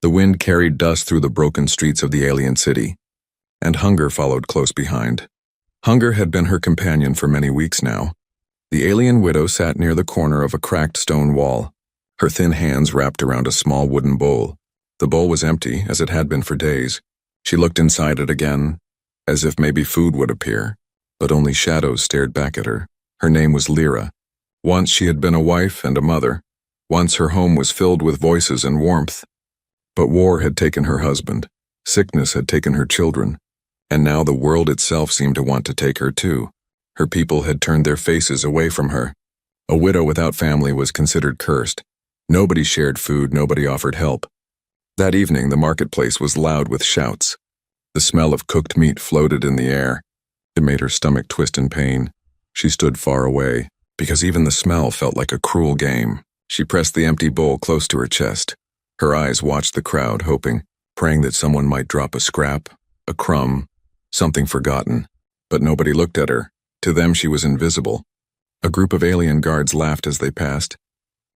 The wind carried dust through the broken streets of the alien city, and hunger followed close behind. Hunger had been her companion for many weeks now. The alien widow sat near the corner of a cracked stone wall, her thin hands wrapped around a small wooden bowl. The bowl was empty, as it had been for days. She looked inside it again, as if maybe food would appear, but only shadows stared back at her. Her name was Lyra. Once she had been a wife and a mother. Once her home was filled with voices and warmth. But war had taken her husband, sickness had taken her children, and now the world itself seemed to want to take her too. Her people had turned their faces away from her. A widow without family was considered cursed. Nobody shared food, nobody offered help. That evening the marketplace was loud with shouts. The smell of cooked meat floated in the air. It made her stomach twist in pain. She stood far away, because even the smell felt like a cruel game. She pressed the empty bowl close to her chest. Her eyes watched the crowd, hoping, praying that someone might drop a scrap, a crumb, something forgotten. But nobody looked at her. To them she was invisible. A group of alien guards laughed as they passed.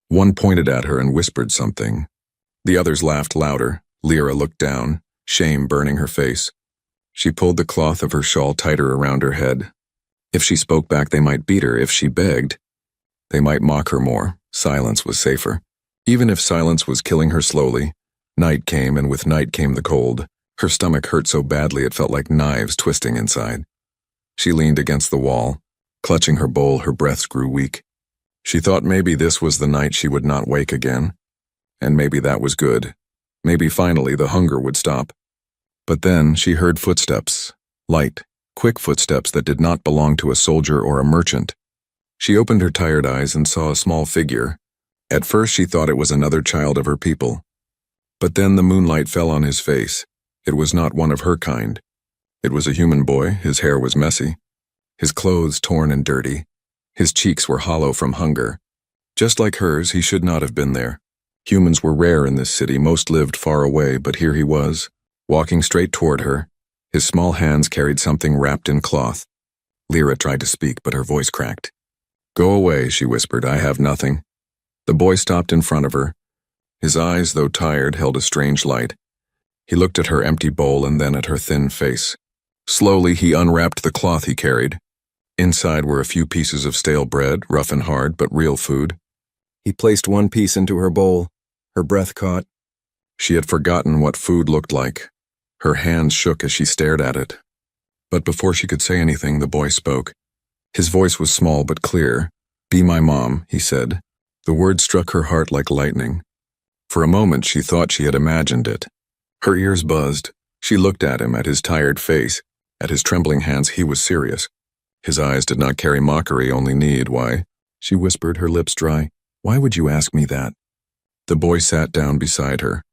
One pointed at her and whispered something. The others laughed louder. Lyra looked down, shame burning her face. She pulled the cloth of her shawl tighter around her head. If she spoke back, they might beat her. If she begged, they might mock her more. Silence was safer. Even if silence was killing her slowly, night came, and with night came the cold. Her stomach hurt so badly it felt like knives twisting inside. She leaned against the wall. Clutching her bowl, her breaths grew weak. She thought maybe this was the night she would not wake again. And maybe that was good. Maybe finally the hunger would stop. But then she heard footsteps. Light, quick footsteps that did not belong to a soldier or a merchant. She opened her tired eyes and saw a small figure. At first she thought it was another child of her people. But then the moonlight fell on his face. It was not one of her kind. It was a human boy. His hair was messy. His clothes torn and dirty. His cheeks were hollow from hunger. Just like hers, he should not have been there. Humans were rare in this city. Most lived far away, but here he was, walking straight toward her. His small hands carried something wrapped in cloth. Lyra tried to speak, but her voice cracked. "Go away," she whispered. "I have nothing." The boy stopped in front of her. His eyes, though tired, held a strange light. He looked at her empty bowl and then at her thin face. Slowly, he unwrapped the cloth he carried. Inside were a few pieces of stale bread, rough and hard, but real food. He placed one piece into her bowl. Her breath caught. She had forgotten what food looked like. Her hands shook as she stared at it. But before she could say anything, the boy spoke. His voice was small but clear. "Be my mom," he said. The word struck her heart like lightning. For a moment she thought she had imagined it. Her ears buzzed. She looked at him, at his tired face, at his trembling hands. He was serious. His eyes did not carry mockery, only need. "Why?" she whispered, her lips dry. "Why would you ask me that?" The boy sat down beside her,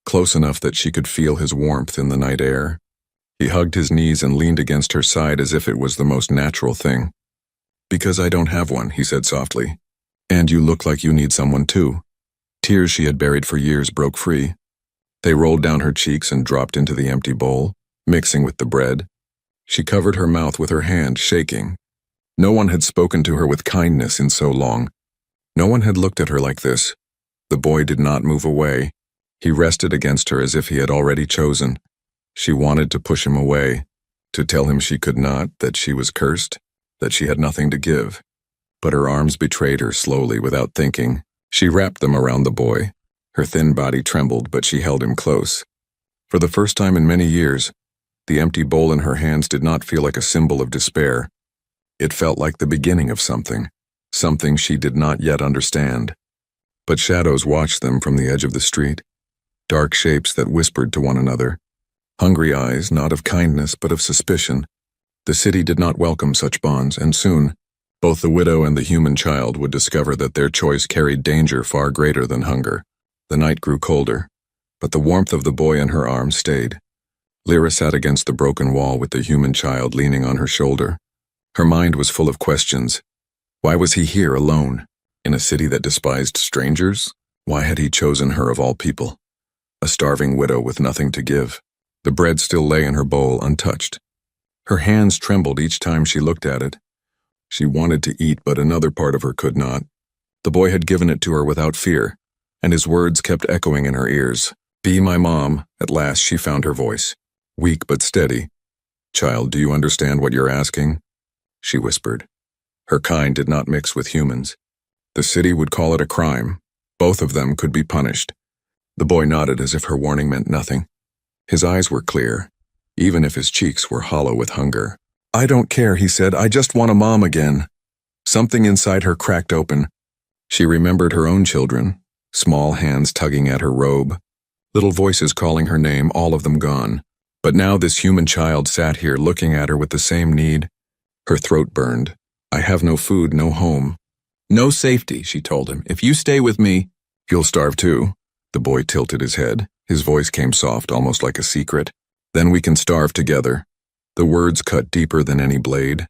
close enough that she could feel his warmth in the night air. He hugged his knees and leaned against her side as if it was the most natural thing. "Because I don't have one," he said softly. "And you look like you need someone too." Tears she had buried for years broke free. They rolled down her cheeks and dropped into the empty bowl, mixing with the bread. She covered her mouth with her hand, shaking. No one had spoken to her with kindness in so long. No one had looked at her like this. The boy did not move away. He rested against her as if he had already chosen. She wanted to push him away, to tell him she could not, that she was cursed, that she had nothing to give. But her arms betrayed her slowly, without thinking. She wrapped them around the boy. Her thin body trembled, but she held him close. For the first time in many years, the empty bowl in her hands did not feel like a symbol of despair. It felt like the beginning of something she did not yet understand. But shadows watched them from the edge of the street, dark shapes that whispered to one another. Hungry eyes, not of kindness but of suspicion. The city did not welcome such bonds, and soon, both the widow and the human child would discover that their choice carried danger far greater than hunger. The night grew colder, but the warmth of the boy in her arms stayed. Lyra sat against the broken wall with the human child leaning on her shoulder. Her mind was full of questions. Why was he here alone, in a city that despised strangers? Why had he chosen her of all people? A starving widow with nothing to give. The bread still lay in her bowl, untouched. Her hands trembled each time she looked at it. She wanted to eat, but another part of her could not. The boy had given it to her without fear, and his words kept echoing in her ears. Be my mom. At last she found her voice, weak but steady. Child, do you understand what you're asking? She whispered. Her kind did not mix with humans. The city would call it a crime. Both of them could be punished. The boy nodded as if her warning meant nothing. His eyes were clear, even if his cheeks were hollow with hunger. I don't care, he said. I just want a mom again. Something inside her cracked open. She remembered her own children, small hands tugging at her robe, little voices calling her name, all of them gone. But now this human child sat here looking at her with the same need. Her throat burned. I have no food, no home. No safety, she told him. If you stay with me, you'll starve too. The boy tilted his head. His voice came soft, almost like a secret. Then we can starve together. The words cut deeper than any blade.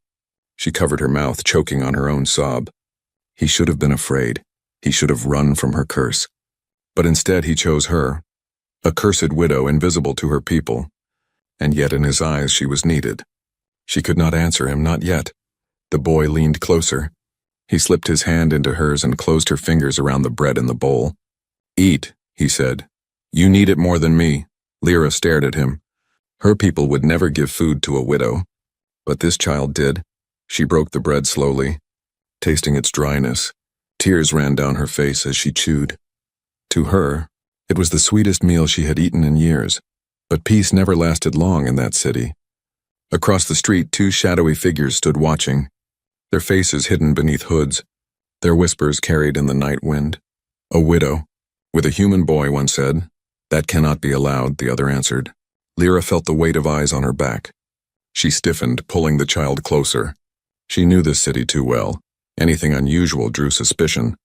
She covered her mouth, choking on her own sob. He should have been afraid. He should have run from her curse. But instead he chose her, a cursed widow invisible to her people. And yet in his eyes she was needed. She could not answer him, not yet. The boy leaned closer. He slipped his hand into hers and closed her fingers around the bread in the bowl. Eat, he said. You need it more than me. Lyra stared at him. Her people would never give food to a widow. But this child did. She broke the bread slowly, tasting its dryness. Tears ran down her face as she chewed. To her, it was the sweetest meal she had eaten in years. But peace never lasted long in that city. Across the street, two shadowy figures stood watching, their faces hidden beneath hoods, their whispers carried in the night wind. A widow, with a human boy, one said. That cannot be allowed, the other answered. Lyra felt the weight of eyes on her back. She stiffened, pulling the child closer. She knew this city too well. Anything unusual drew suspicion,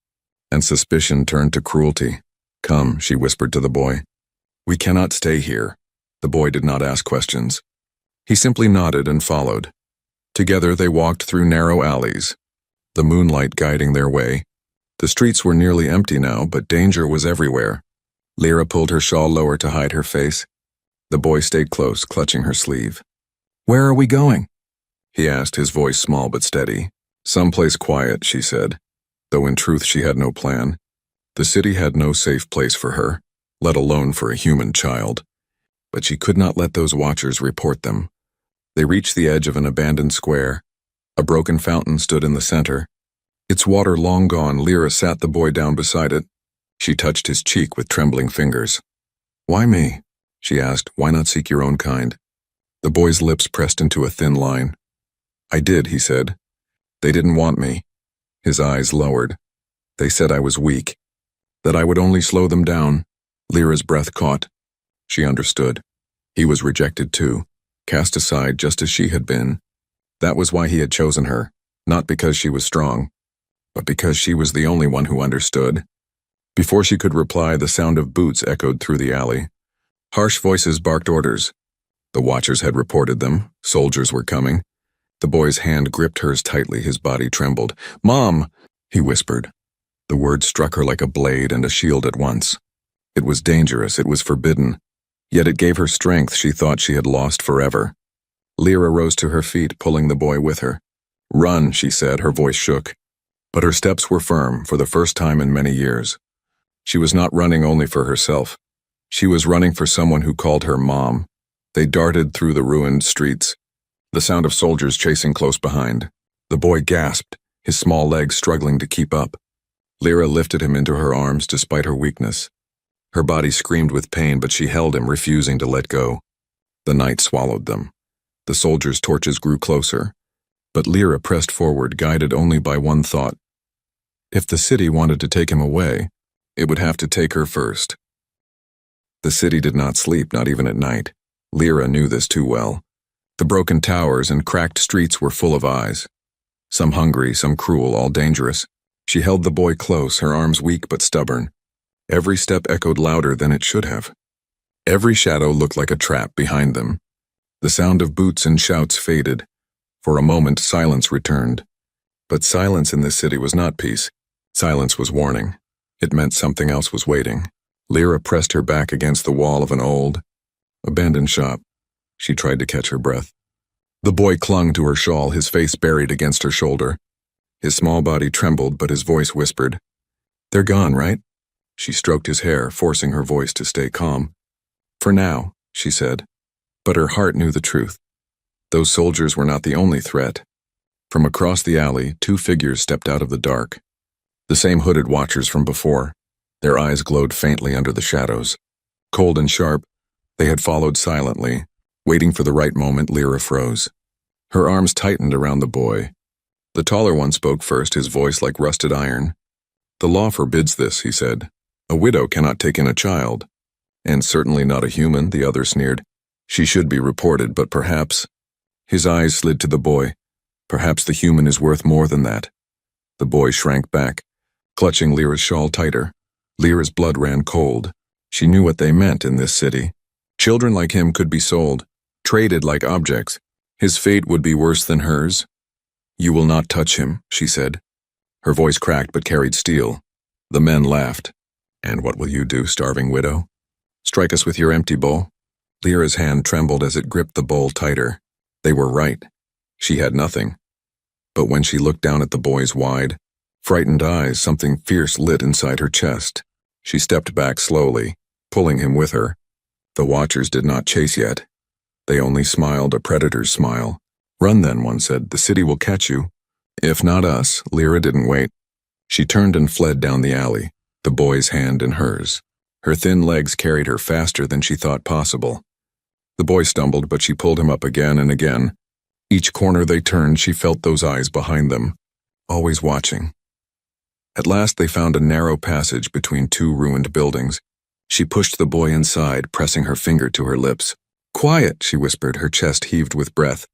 and suspicion turned to cruelty. Come, she whispered to the boy. We cannot stay here. The boy did not ask questions. He simply nodded and followed. Together they walked through narrow alleys, the moonlight guiding their way. The streets were nearly empty now, but danger was everywhere. Lyra pulled her shawl lower to hide her face. The boy stayed close, clutching her sleeve. Where are we going? He asked, his voice small but steady. Someplace quiet, she said, though in truth she had no plan. The city had no safe place for her, let alone for a human child. But she could not let those watchers report them. They reached the edge of an abandoned square. A broken fountain stood in the center. Its water long gone, Lyra sat the boy down beside it. She touched his cheek with trembling fingers. Why me? She asked. Why not seek your own kind? The boy's lips pressed into a thin line. I did, he said. They didn't want me. His eyes lowered. They said I was weak, that I would only slow them down. Lyra's breath caught. She understood. He was rejected too, cast aside just as she had been. That was why he had chosen her, not because she was strong, but because she was the only one who understood. Before she could reply, the sound of boots echoed through the alley. Harsh voices barked orders. The watchers had reported them. Soldiers were coming. The boy's hand gripped hers tightly, his body trembled. Mom, he whispered. The word struck her like a blade and a shield at once. It was dangerous, it was forbidden. Yet it gave her strength she thought she had lost forever. Lyra rose to her feet, pulling the boy with her. Run, she said, her voice shook. But her steps were firm, for the first time in many years. She was not running only for herself. She was running for someone who called her Mom. They darted through the ruined streets, the sound of soldiers chasing close behind. The boy gasped, his small legs struggling to keep up. Lyra lifted him into her arms despite her weakness. Her body screamed with pain, but she held him, refusing to let go. The night swallowed them. The soldiers' torches grew closer, but Lyra pressed forward, guided only by one thought. If the city wanted to take him away, it would have to take her first. The city did not sleep, not even at night. Lyra knew this too well. The broken towers and cracked streets were full of eyes. Some hungry, some cruel, all dangerous. She held the boy close, her arms weak but stubborn. Every step echoed louder than it should have. Every shadow looked like a trap behind them. The sound of boots and shouts faded. For a moment, silence returned. But silence in this city was not peace. Silence was warning. It meant something else was waiting. Lyra pressed her back against the wall of an old, abandoned shop. She tried to catch her breath. The boy clung to her shawl, his face buried against her shoulder. His small body trembled, but his voice whispered, "They're gone, right?" She stroked his hair, forcing her voice to stay calm. For now, she said. But her heart knew the truth. Those soldiers were not the only threat. From across the alley, two figures stepped out of the dark. The same hooded watchers from before. Their eyes glowed faintly under the shadows. Cold and sharp, they had followed silently. Waiting for the right moment, Lyra froze. Her arms tightened around the boy. The taller one spoke first, his voice like rusted iron. The law forbids this, he said. A widow cannot take in a child. And certainly not a human, the other sneered. She should be reported, but perhaps... His eyes slid to the boy. Perhaps the human is worth more than that. The boy shrank back, clutching Lyra's shawl tighter. Lyra's blood ran cold. She knew what they meant in this city. Children like him could be sold, traded like objects. His fate would be worse than hers. You will not touch him, she said. Her voice cracked but carried steel. The men laughed. And what will you do, starving widow? Strike us with your empty bowl? Lyra's hand trembled as it gripped the bowl tighter. They were right. She had nothing. But when she looked down at the boy's wide, frightened eyes, something fierce lit inside her chest. She stepped back slowly, pulling him with her. The watchers did not chase yet. They only smiled a predator's smile. Run then, one said. The city will catch you. If not us. Lyra didn't wait. She turned and fled down the alley, the boy's hand in hers. Her thin legs carried her faster than she thought possible. The boy stumbled, but she pulled him up again and again. Each corner they turned, she felt those eyes behind them, always watching. At last they found a narrow passage between two ruined buildings. She pushed the boy inside, pressing her finger to her lips. Quiet, she whispered, her chest heaved with breath.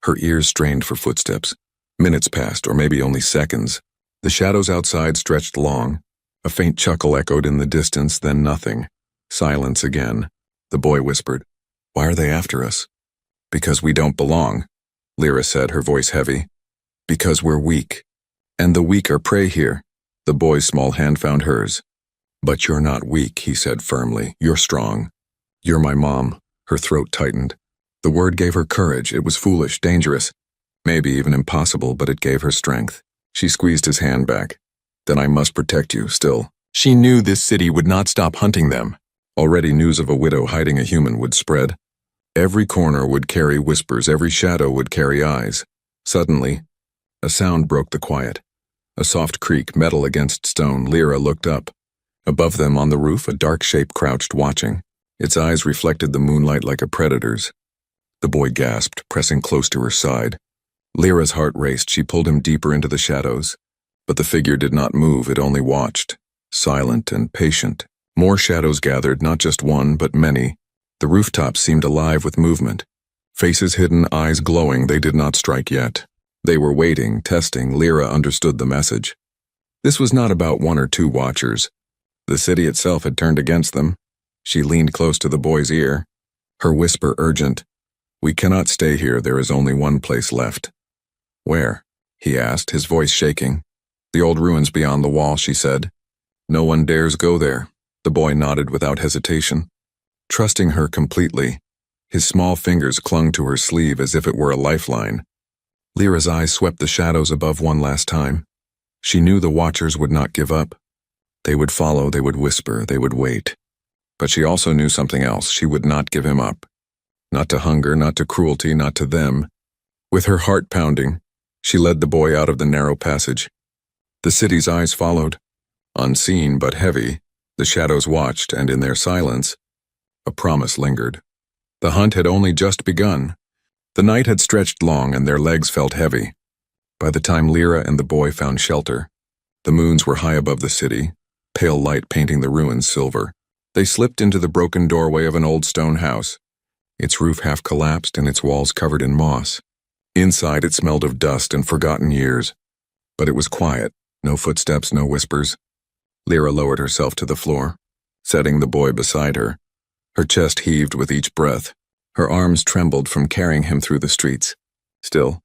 Her ears strained for footsteps. Minutes passed, or maybe only seconds. The shadows outside stretched long. A faint chuckle echoed in the distance, then nothing. Silence again. The boy whispered, Why are they after us? Because we don't belong, Lyra said, her voice heavy. Because we're weak. And the weak are prey here. The boy's small hand found hers. But you're not weak, he said firmly. You're strong. You're my mom. Her throat tightened. The word gave her courage. It was foolish, dangerous, maybe even impossible, but it gave her strength. She squeezed his hand back. Then I must protect you, still. She knew this city would not stop hunting them. Already news of a widow hiding a human would spread. Every corner would carry whispers, every shadow would carry eyes. Suddenly, a sound broke the quiet. A soft creak, metal against stone. Lyra looked up. Above them on the roof, a dark shape crouched, watching. Its eyes reflected the moonlight like a predator's. The boy gasped, pressing close to her side. Lyra's heart raced. She pulled him deeper into the shadows. But the figure did not move, it only watched, silent and patient. More shadows gathered, not just one, but many. The rooftops seemed alive with movement. Faces hidden, eyes glowing, they did not strike yet. They were waiting, testing. Lyra understood the message. This was not about one or two watchers. The city itself had turned against them. She leaned close to the boy's ear, her whisper urgent. We cannot stay here, there is only one place left. Where? He asked, his voice shaking. The old ruins beyond the wall, she said. No one dares go there. The boy nodded without hesitation, trusting her completely. His small fingers clung to her sleeve as if it were a lifeline. Lyra's eyes swept the shadows above one last time. She knew the watchers would not give up. They would follow, they would whisper, they would wait. But she also knew something else. She would not give him up. Not to hunger, not to cruelty, not to them. With her heart pounding, she led the boy out of the narrow passage. The city's eyes followed. Unseen but heavy, the shadows watched, and in their silence, a promise lingered. The hunt had only just begun. The night had stretched long, and their legs felt heavy. By the time Lyra and the boy found shelter, the moons were high above the city, pale light painting the ruins silver. They slipped into the broken doorway of an old stone house, its roof half collapsed and its walls covered in moss. Inside it smelled of dust and forgotten years. But it was quiet, no footsteps, no whispers. Lyra lowered herself to the floor, setting the boy beside her. Her chest heaved with each breath. Her arms trembled from carrying him through the streets. Still,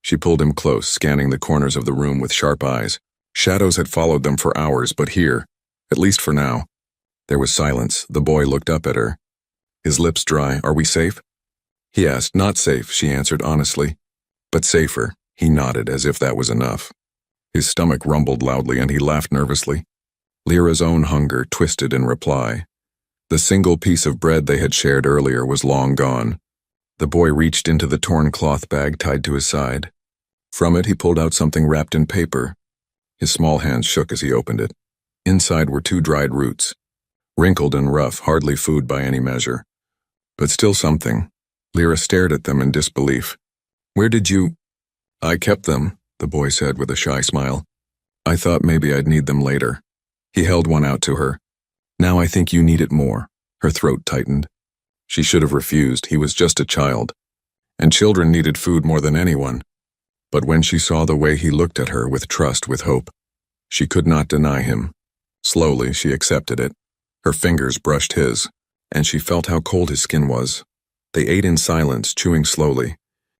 she pulled him close, scanning the corners of the room with sharp eyes. Shadows had followed them for hours, but here, at least for now, there was silence. The boy looked up at her, his lips dry. Are we safe? He asked. Not safe, she answered honestly. But safer. He nodded, as if that was enough. His stomach rumbled loudly, and he laughed nervously. Lyra's own hunger twisted in reply. The single piece of bread they had shared earlier was long gone. The boy reached into the torn cloth bag tied to his side. From it he pulled out something wrapped in paper. His small hands shook as he opened it. Inside were 2 dried roots, wrinkled and rough, hardly food by any measure. But still something. Lyra stared at them in disbelief. "Where did you—" "I kept them," the boy said with a shy smile. "I thought maybe I'd need them later." He held one out to her. "Now I think you need it more." Her throat tightened. She should have refused. He was just a child. And children needed food more than anyone. But when she saw the way he looked at her with trust, with hope, she could not deny him. Slowly, she accepted it. Her fingers brushed his, and she felt how cold his skin was. They ate in silence, chewing slowly,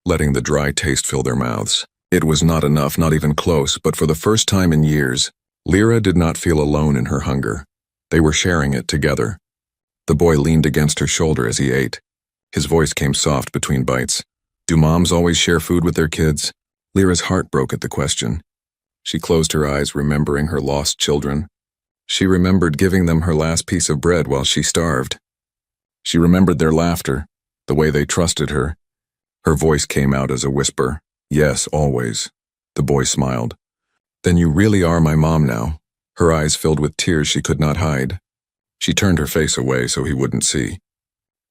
letting the dry taste fill their mouths. It was not enough, not even close, but for the first time in years, Lyra did not feel alone in her hunger. They were sharing it together. The boy leaned against her shoulder as he ate. His voice came soft between bites. "Do moms always share food with their kids?" Lyra's heart broke at the question. She closed her eyes, remembering her lost children. She remembered giving them her last piece of bread while she starved. She remembered their laughter, the way they trusted her. Her voice came out as a whisper. "Yes, always." The boy smiled. "Then you really are my mom now." Her eyes filled with tears she could not hide. She turned her face away so he wouldn't see.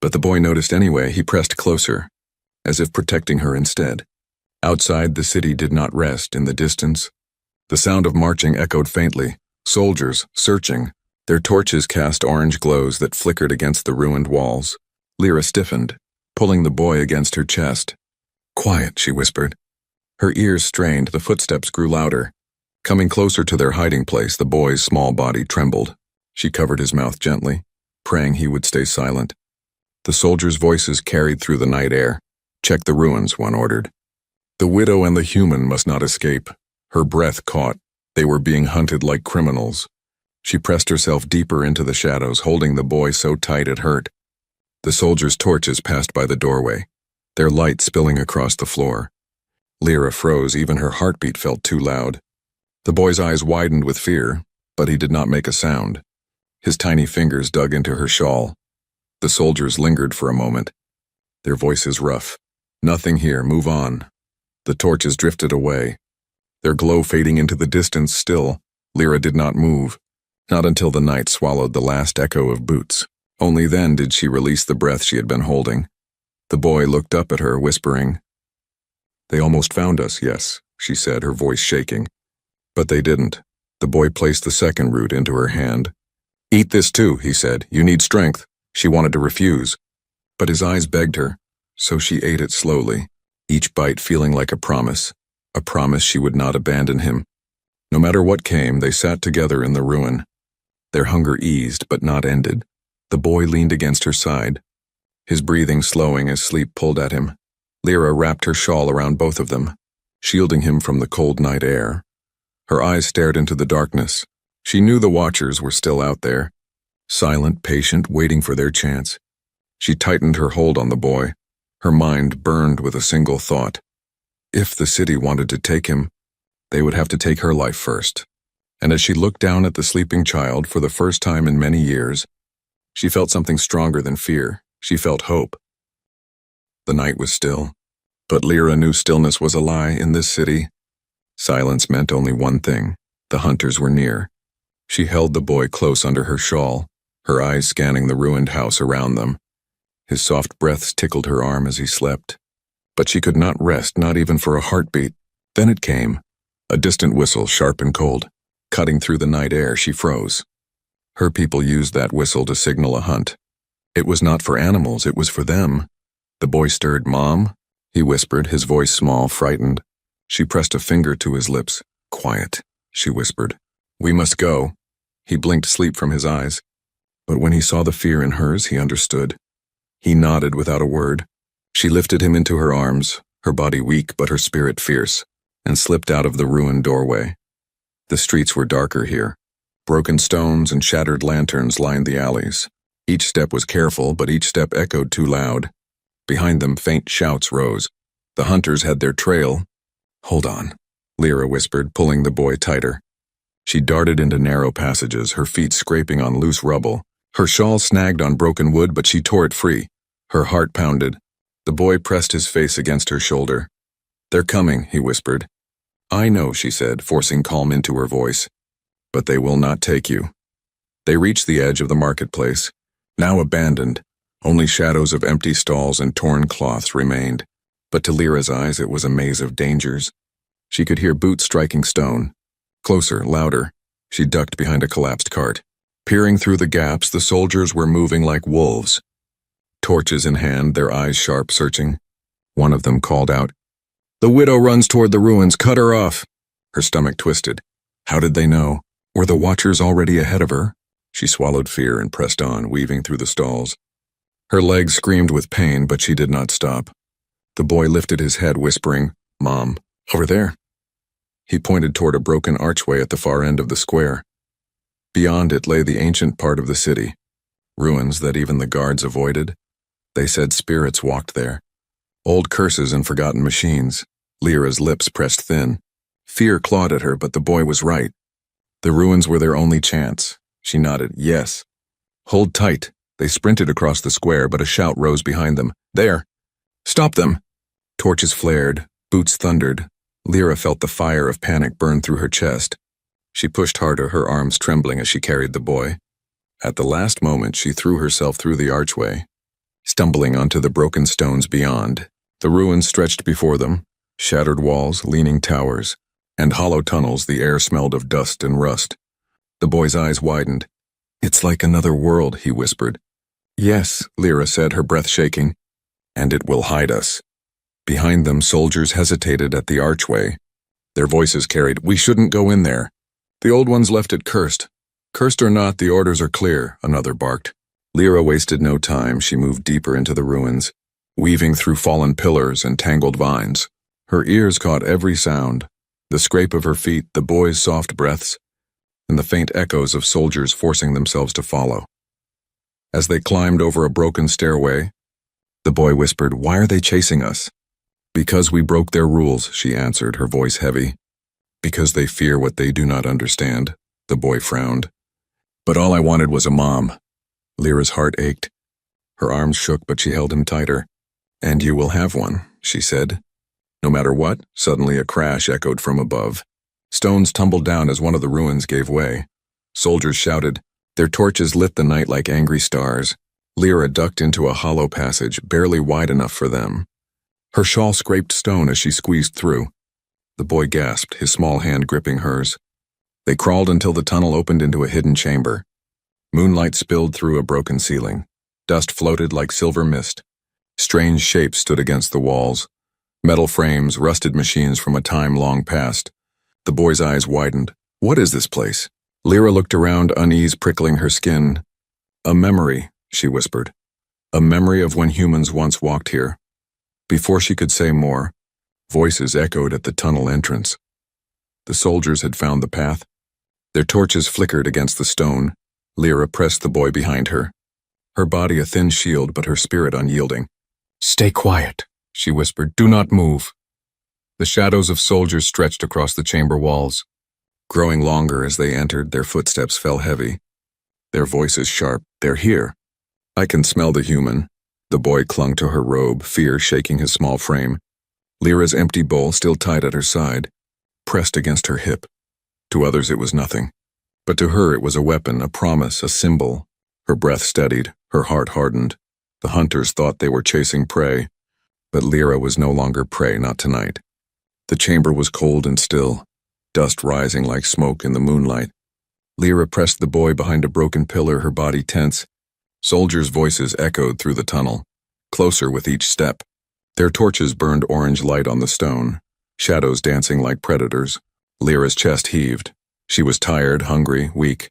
But the boy noticed anyway. He pressed closer, as if protecting her instead. Outside, the city did not rest. In the distance, the sound of marching echoed faintly. Soldiers, searching. Their torches cast orange glows that flickered against the ruined walls. Lyra stiffened, pulling the boy against her chest. "Quiet," she whispered. Her ears strained. The footsteps grew louder. Coming closer to their hiding place, the boy's small body trembled. She covered his mouth gently, praying he would stay silent. The soldiers' voices carried through the night air. "Check the ruins," one ordered. The widow and the human must not escape. Her breath caught. They were being hunted like criminals. She pressed herself deeper into the shadows, holding the boy so tight it hurt. The soldiers' torches passed by the doorway, their light spilling across the floor. Lyra froze. Even her heartbeat felt too loud. The boy's eyes widened with fear, but he did not make a sound. His tiny fingers dug into her shawl. The soldiers lingered for a moment, their voices rough. "Nothing here, move on." The torches drifted away, their glow fading into the distance. Still, Lyra did not move, not until the night swallowed the last echo of boots. Only then did she release the breath she had been holding. The boy looked up at her, whispering. "They almost found us, yes," she said, her voice shaking. "But they didn't." The boy placed the second root into her hand. "Eat this too," he said. "You need strength." She wanted to refuse, but his eyes begged her, so she ate it slowly, each bite feeling like a promise she would not abandon him. No matter what came, they sat together in the ruin. Their hunger eased, but not ended. The boy leaned against her side, his breathing slowing as sleep pulled at him. Lyra wrapped her shawl around both of them, shielding him from the cold night air. Her eyes stared into the darkness. She knew the watchers were still out there, silent, patient, waiting for their chance. She tightened her hold on the boy. Her mind burned with a single thought. If the city wanted to take him, they would have to take her life first. And as she looked down at the sleeping child for the first time in many years, she felt something stronger than fear. She felt hope. The night was still, but Lyra knew stillness was a lie in this city. Silence meant only one thing. The hunters were near. She held the boy close under her shawl, her eyes scanning the ruined house around them. His soft breaths tickled her arm as he slept. But she could not rest, not even for a heartbeat. Then it came, a distant whistle, sharp and cold. Cutting through the night air, she froze. Her people used that whistle to signal a hunt. It was not for animals, it was for them. The boy stirred. "Mom?" he whispered, his voice small, frightened. She pressed a finger to his lips. "Quiet," she whispered. "We must go." He blinked sleep from his eyes. But when he saw the fear in hers, he understood. He nodded without a word. She lifted him into her arms, her body weak but her spirit fierce, and slipped out of the ruined doorway. The streets were darker here. Broken stones and shattered lanterns lined the alleys. Each step was careful, but each step echoed too loud. Behind them, faint shouts rose. The hunters had their trail. "Hold on," Lyra whispered, pulling the boy tighter. She darted into narrow passages, her feet scraping on loose rubble, Her shawl snagged on broken wood, but she tore it free. Her heart pounded. The boy pressed his face against her shoulder. "They're coming," he whispered. "I know," she said, forcing calm into her voice. "But they will not take you." They reached the edge of the marketplace, now abandoned. Only shadows of empty stalls and torn cloths remained. But to Lyra's eyes it was a maze of dangers. She could hear boots striking stone. Closer, louder. She ducked behind a collapsed cart. Peering through the gaps, the soldiers were moving like wolves. Torches in hand, their eyes sharp, searching. One of them called out, "The widow runs toward the ruins, cut her off." Her stomach twisted. How did they know? Were the watchers already ahead of her? She swallowed fear and pressed on, weaving through the stalls. Her legs screamed with pain, but she did not stop. The boy lifted his head, whispering, "Mom, over there." He pointed toward a broken archway at the far end of the square. Beyond it lay the ancient part of the city, ruins that even the guards avoided. They said spirits walked there. Old curses and forgotten machines. Lyra's lips pressed thin. Fear clawed at her, but the boy was right. The ruins were their only chance. She nodded, "Yes." "Hold tight." They sprinted across the square, but a shout rose behind them. "There! Stop them!" Torches flared, boots thundered. Lyra felt the fire of panic burn through her chest. She pushed harder, her arms trembling as she carried the boy. At the last moment, she threw herself through the archway, stumbling onto the broken stones beyond. The ruins stretched before them, shattered walls, leaning towers, and hollow tunnels. The air smelled of dust and rust. The boy's eyes widened. "It's like another world," he whispered. "Yes," Lyra said, her breath shaking. "And it will hide us." Behind them, soldiers hesitated at the archway. Their voices carried, "We shouldn't go in there." "The old ones left it cursed." "Cursed or not, the orders are clear," another barked. Lyra wasted no time. She moved deeper into the ruins, weaving through fallen pillars and tangled vines. Her ears caught every sound, the scrape of her feet, the boy's soft breaths, and the faint echoes of soldiers forcing themselves to follow. As they climbed over a broken stairway, the boy whispered, "Why are they chasing us?" "Because we broke their rules," she answered, her voice heavy. "Because they fear what they do not understand," the boy frowned. "But all I wanted was a mom." Lyra's heart ached. Her arms shook, but she held him tighter. "And you will have one," she said. No matter what, suddenly a crash echoed from above. Stones tumbled down as one of the ruins gave way. Soldiers shouted. Their torches lit the night like angry stars. Lyra ducked into a hollow passage, barely wide enough for them. Her shawl scraped stone as she squeezed through. The boy gasped, his small hand gripping hers. They crawled until the tunnel opened into a hidden chamber. Moonlight spilled through a broken ceiling. Dust floated like silver mist. Strange shapes stood against the walls. Metal frames, rusted machines from a time long past. The boy's eyes widened. What is this place? Lyra looked around, unease prickling her skin. A memory, she whispered. A memory of when humans once walked here. Before she could say more, voices echoed at the tunnel entrance. The soldiers had found the path. Their torches flickered against the stone. Lyra pressed the boy behind her. Her body a thin shield, but her spirit unyielding. Stay quiet, she whispered. Do not move. The shadows of soldiers stretched across the chamber walls. Growing longer as they entered, their footsteps fell heavy. Their voices sharp. They're here. I can smell the human. The boy clung to her robe, fear shaking his small frame. Lyra's empty bowl, still tied at her side, pressed against her hip. To others it was nothing. But to her it was a weapon, a promise, a symbol. Her breath steadied, her heart hardened. The hunters thought they were chasing prey. But Lyra was no longer prey, not tonight. The chamber was cold and still, dust rising like smoke in the moonlight. Lyra pressed the boy behind a broken pillar, her body tense. Soldiers' voices echoed through the tunnel, closer with each step. Their torches burned orange light on the stone, shadows dancing like predators. Lyra's chest heaved. She was tired, hungry, weak.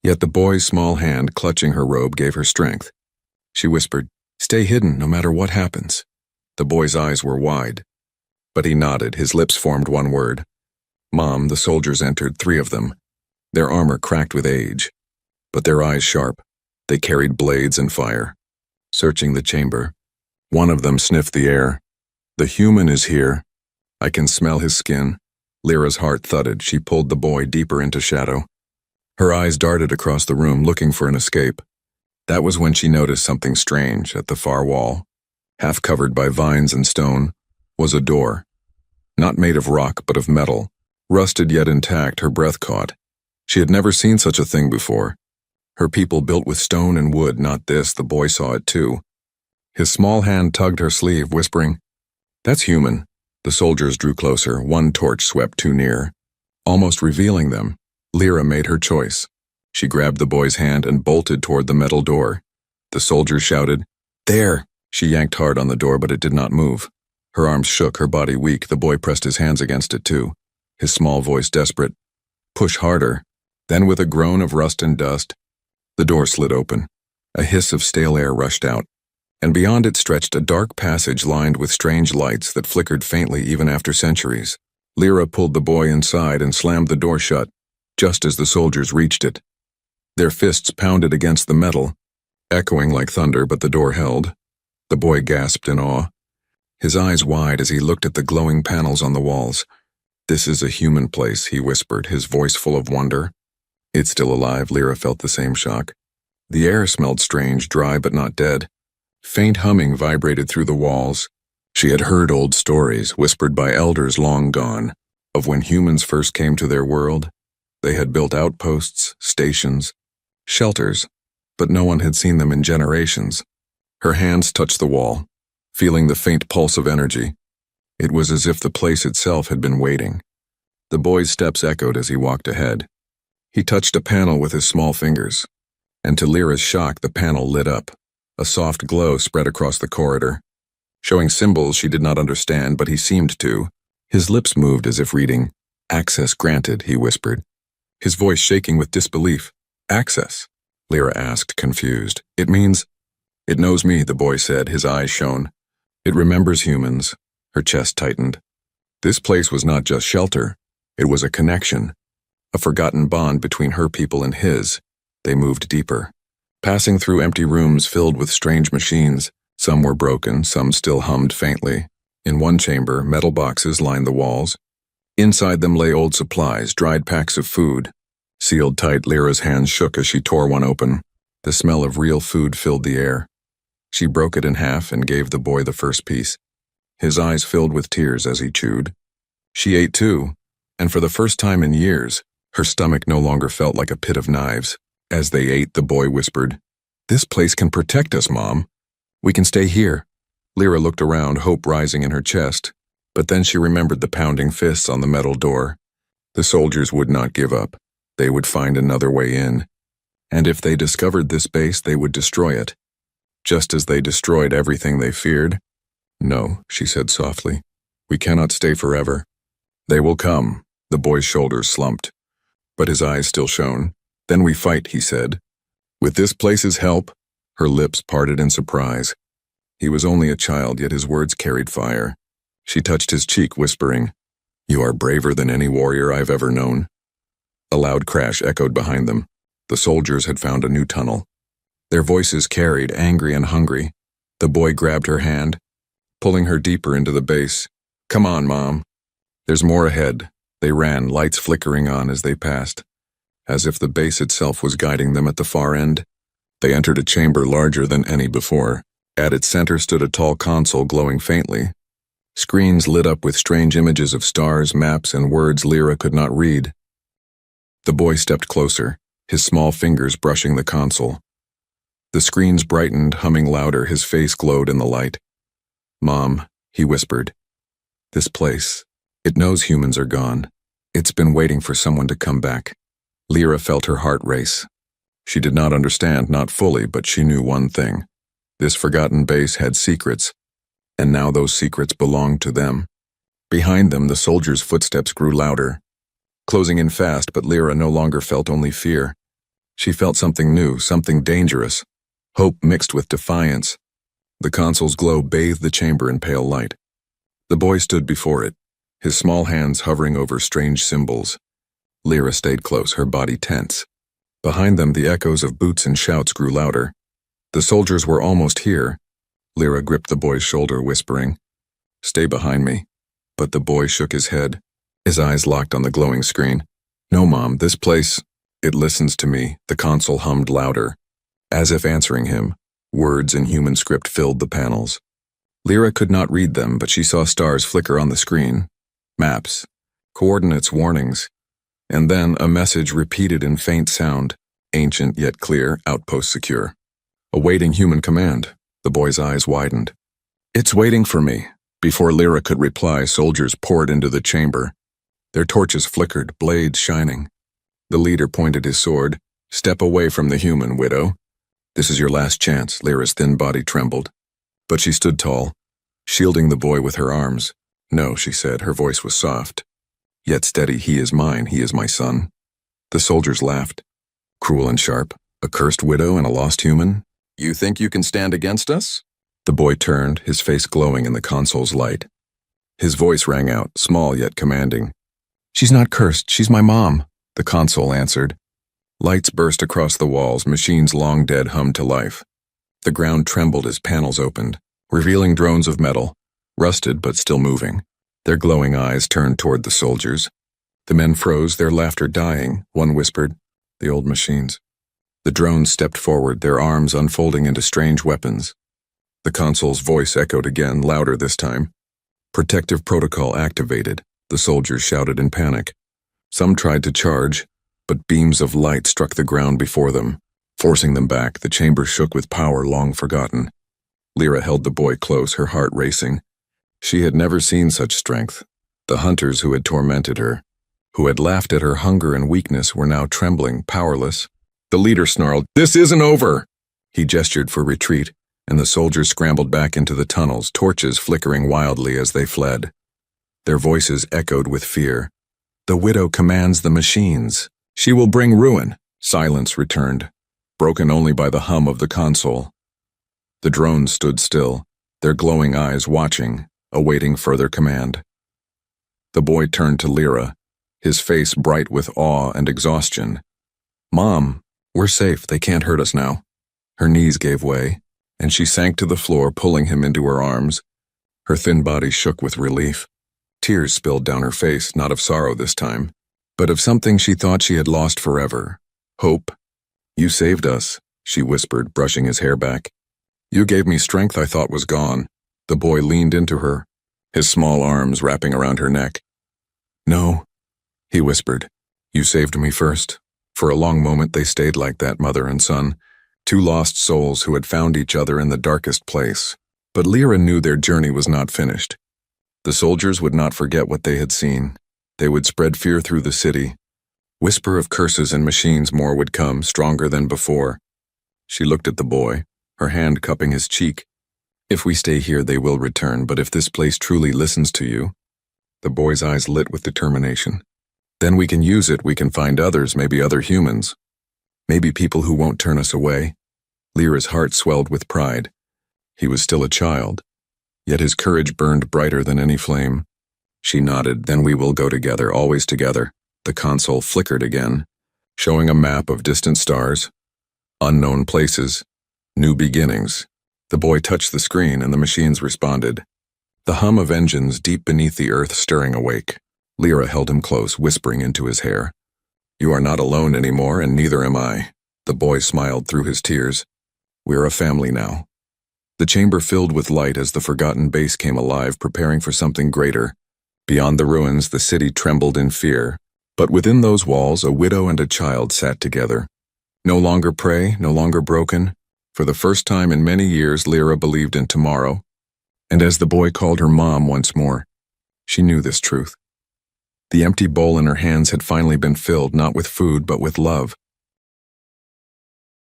Yet the boy's small hand clutching her robe gave her strength. She whispered, Stay hidden no matter what happens. The boy's eyes were wide. But he nodded, his lips formed one word. Mom, the soldiers entered, 3 of them. Their armor cracked with age, but their eyes sharp. They carried blades and fire. Searching the chamber, one of them sniffed the air. The human is here. I can smell his skin. Lyra's heart thudded. She pulled the boy deeper into shadow. Her eyes darted across the room, looking for an escape. That was when she noticed something strange at the far wall. Half covered by vines and stone was a door, not made of rock but of metal, rusted yet intact. Her breath caught. She had never seen such a thing before. Her people built with stone and wood, not this. The boy saw it too. His small hand tugged her sleeve, whispering, "That's human." The soldiers drew closer. One torch swept too near, almost revealing them. Lyra made her choice. She grabbed the boy's hand and bolted toward the metal door. The soldiers shouted, "There!" She yanked hard on the door, but it did not move. Her arms shook, her body weak. The boy pressed his hands against it too, his small voice desperate. "Push harder." Then with a groan of rust and dust, the door slid open. A hiss of stale air rushed out, and beyond it stretched a dark passage lined with strange lights that flickered faintly even after centuries. Lyra pulled the boy inside and slammed the door shut, just as the soldiers reached it. Their fists pounded against the metal, echoing like thunder, but the door held. The boy gasped in awe, his eyes wide as he looked at the glowing panels on the walls. "This is a human place," he whispered, his voice full of wonder. "It's still alive." Lyra felt the same shock. The air smelled strange, dry but not dead. Faint humming vibrated through the walls. She had heard old stories, whispered by elders long gone, of when humans first came to their world. They had built outposts, stations, shelters, but no one had seen them in generations. Her hands touched the wall, feeling the faint pulse of energy. It was as if the place itself had been waiting. The boy's steps echoed as he walked ahead. He touched a panel with his small fingers, and to Lyra's shock, the panel lit up. A soft glow spread across the corridor, showing symbols she did not understand, but he seemed to. His lips moved as if reading. "Access granted," he whispered, his voice shaking with disbelief. "Access?" Lyra asked, confused. "It means—" "It knows me," the boy said, his eyes shone. "It remembers humans." Her chest tightened. This place was not just shelter. It was a connection, a forgotten bond between her people and his. They moved deeper, passing through empty rooms filled with strange machines. Some were broken, some still hummed faintly. In one chamber, metal boxes lined the walls. Inside them lay old supplies, dried packs of food. Sealed tight, Lyra's hands shook as she tore one open. The smell of real food filled the air. She broke it in half and gave the boy the first piece. His eyes filled with tears as he chewed. She ate too, and for the first time in years, her stomach no longer felt like a pit of knives. As they ate, the boy whispered, "This place can protect us, Mom. We can stay here." Lyra looked around, hope rising in her chest, but then she remembered the pounding fists on the metal door. The soldiers would not give up. They would find another way in. And if they discovered this base, they would destroy it, just as they destroyed everything they feared. "No," she said softly. "We cannot stay forever." "They will come." The boy's shoulders slumped, but his eyes still shone. "Then we fight," he said. "With this place's help." Her lips parted in surprise. He was only a child, yet his words carried fire. She touched his cheek, whispering, "You are braver than any warrior I've ever known." A loud crash echoed behind them. The soldiers had found a new tunnel. Their voices carried, angry and hungry. The boy grabbed her hand, pulling her deeper into the base. "Come on, Mom. There's more ahead." They ran, lights flickering on as they passed, as if the base itself was guiding them at the far end. They entered a chamber larger than any before. At its center stood a tall console glowing faintly. Screens lit up with strange images of stars, maps, and words Lyra could not read. The boy stepped closer, his small fingers brushing the console. The screens brightened, humming louder, his face glowed in the light. "Mom," he whispered, "this place, it knows humans are gone. It's been waiting for someone to come back." Lyra felt her heart race. She did not understand, not fully, but she knew one thing. This forgotten base had secrets, and now those secrets belonged to them. Behind them, the soldiers' footsteps grew louder, closing in fast, but Lyra no longer felt only fear. She felt something new, something dangerous, hope mixed with defiance. The console's glow bathed the chamber in pale light. The boy stood before it, his small hands hovering over strange symbols. Lyra stayed close, her body tense. Behind them, the echoes of boots and shouts grew louder. The soldiers were almost here. Lyra gripped the boy's shoulder, whispering, "Stay behind me." But the boy shook his head, his eyes locked on the glowing screen. "No, Mom, this place, it listens to me." The console hummed louder, As if answering him, words in human script filled the panels. Lyra could not read them, but she saw stars flicker on the screen. Maps, coordinates, warnings, and then a message repeated in faint sound, ancient yet clear, outpost secure. Awaiting human command. The boy's eyes widened. It's waiting for me. Before Lyra could reply, soldiers poured into the chamber. Their torches flickered, blades shining. The leader pointed his sword. Step away from the human, widow. This is your last chance. Lyra's thin body trembled. But she stood tall, shielding the boy with her arms. No, she said, her voice was soft, yet steady. He is mine, he is my son. The soldiers laughed. Cruel and sharp, a cursed widow and a lost human? You think you can stand against us? The boy turned, his face glowing in the console's light. His voice rang out, small yet commanding. She's not cursed, she's my mom, the console answered. Lights burst across the walls, machines long dead hummed to life. The ground trembled as panels opened, revealing drones of metal, rusted but still moving. Their glowing eyes turned toward the soldiers. The men froze, their laughter dying. One whispered, the old machines. The drones stepped forward, their arms unfolding into strange weapons. The console's voice echoed again, louder this time. Protective protocol activated, the soldiers shouted in panic. Some tried to charge, but beams of light struck the ground before them. Forcing them back, the chamber shook with power long forgotten. Lyra held the boy close, her heart racing. She had never seen such strength. The hunters who had tormented her, who had laughed at her hunger and weakness, were now trembling, powerless. The leader snarled, "This isn't over!" He gestured for retreat, and the soldiers scrambled back into the tunnels, torches flickering wildly as they fled. Their voices echoed with fear. The widow commands the machines. She will bring ruin. Silence returned, broken only by the hum of the console. The drones stood still, their glowing eyes watching, awaiting further command. The boy turned to Lyra, his face bright with awe and exhaustion. Mom, we're safe, they can't hurt us now. Her knees gave way, and she sank to the floor, pulling him into her arms. Her thin body shook with relief. Tears spilled down her face, not of sorrow this time, but of something she thought she had lost forever. Hope. You saved us, she whispered, brushing his hair back. You gave me strength I thought was gone. The boy leaned into her, his small arms wrapping around her neck. No, he whispered. You saved me first. For a long moment they stayed like that, mother and son, two lost souls who had found each other in the darkest place. But Lyra knew their journey was not finished. The soldiers would not forget what they had seen. They would spread fear through the city. Whisper of curses and machines, more would come, stronger than before. She looked at the boy, her hand cupping his cheek. If we stay here, they will return, but if this place truly listens to you. The boy's eyes lit with determination. Then we can use it, we can find others, maybe other humans. Maybe people who won't turn us away. Lyra's heart swelled with pride. He was still a child, yet his courage burned brighter than any flame. She nodded. Then we will go together, always together. The console flickered again, showing a map of distant stars, unknown places, new beginnings. The boy touched the screen and the machines responded. The hum of engines deep beneath the earth stirring awake. Lyra held him close, whispering into his hair. You are not alone anymore, and neither am I. The boy smiled through his tears. We are a family now. The chamber filled with light as the forgotten base came alive, preparing for something greater. Beyond the ruins, the city trembled in fear. But within those walls, a widow and a child sat together. No longer prey, no longer broken. For the first time in many years, Lyra believed in tomorrow. And as the boy called her mom once more, she knew this truth. The empty bowl in her hands had finally been filled, not with food, but with love.